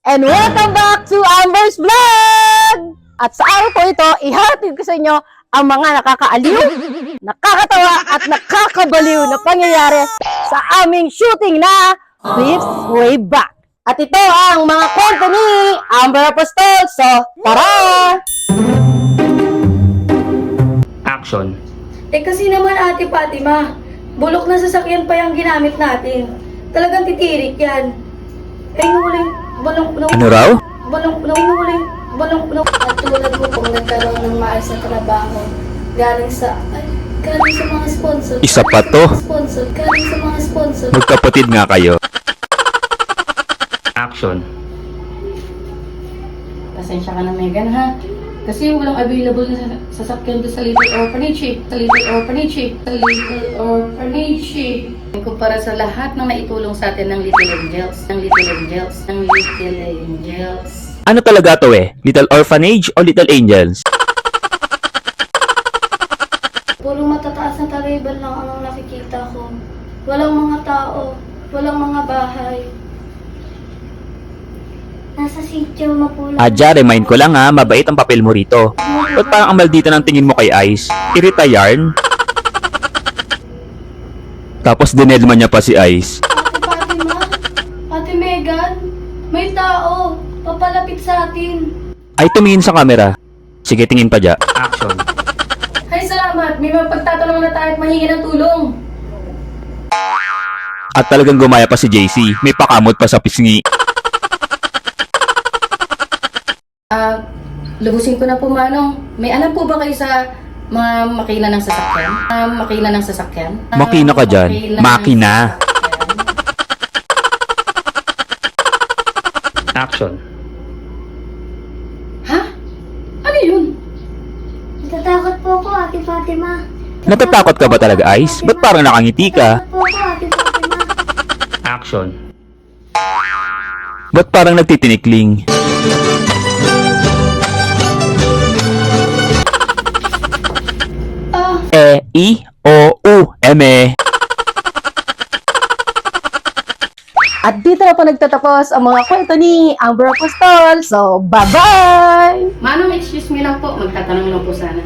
And welcome back to Amber's Vlog! At sa araw po ito, ihatid ko sa inyo ang mga nakakaaliw, nakakatawa at nakakabaliw na pangyayari sa aming shooting na Clips Way Back. At ito ang mga kwento ni Amber Apostol. So, tara! Action. Kasi naman Ate Fatima, bulok na sasakyan pa yung ginamit natin. Talagang titirik yan. Huli, bulong. Ano raw? Huli, bulong. At tulad mo kung nagkaroon ng maayos na trabaho, galing sa mga sponsor. Isa pa to. Galing sa mga sponsor. Magkapatid nga kayo. Action. Pasensya ka na, Megan, ha? Kasi walang available na sasakyan doon sa Little Orphanage. Kumpara sa lahat ng naitulong sa atin ng Little Angels. Ano talaga to eh? Little Orphanage o Little Angels? Puro matataas na talibal lang ang nakikita ko. Walang mga tao, walang mga bahay. Nasa sityo mapulang. Adja, remind ko lang ha, mabait ang papel mo rito. Ba't parang ang maldita ng tingin mo kay Ice? Irita yarn? Tapos dinedma niya pa si Ice. Ate Fatima, Ate Megan, may tao, papalapit sa atin. Ay, tumingin sa camera. Sige, tingin pa dya. Action. Ay, salamat. May mapagtatanong na tayo at mahingi ng tulong. At talagang gumaya pa si JC. May pakamot pa sa pisngi. Lubusin ko na po, Manong. May alam po ba kayo sa mga makina ng sasakyan? Makina ka dyan. Makina. Action. Ha? Ano yun? Natatakot po ako, Ate Fatima. Natatakot ka ba talaga, Ice? Ba't parang nakangiti ka? Natatakot po ako, Ate Fatima. Action. Ba't parang nagtitinikling? E-I-O-U-M-E. At dito na po nagtatapos ang mga kwento ni Amber Apostol. So, bye-bye! Manong, excuse me lang po. Magtatanong lang po sana.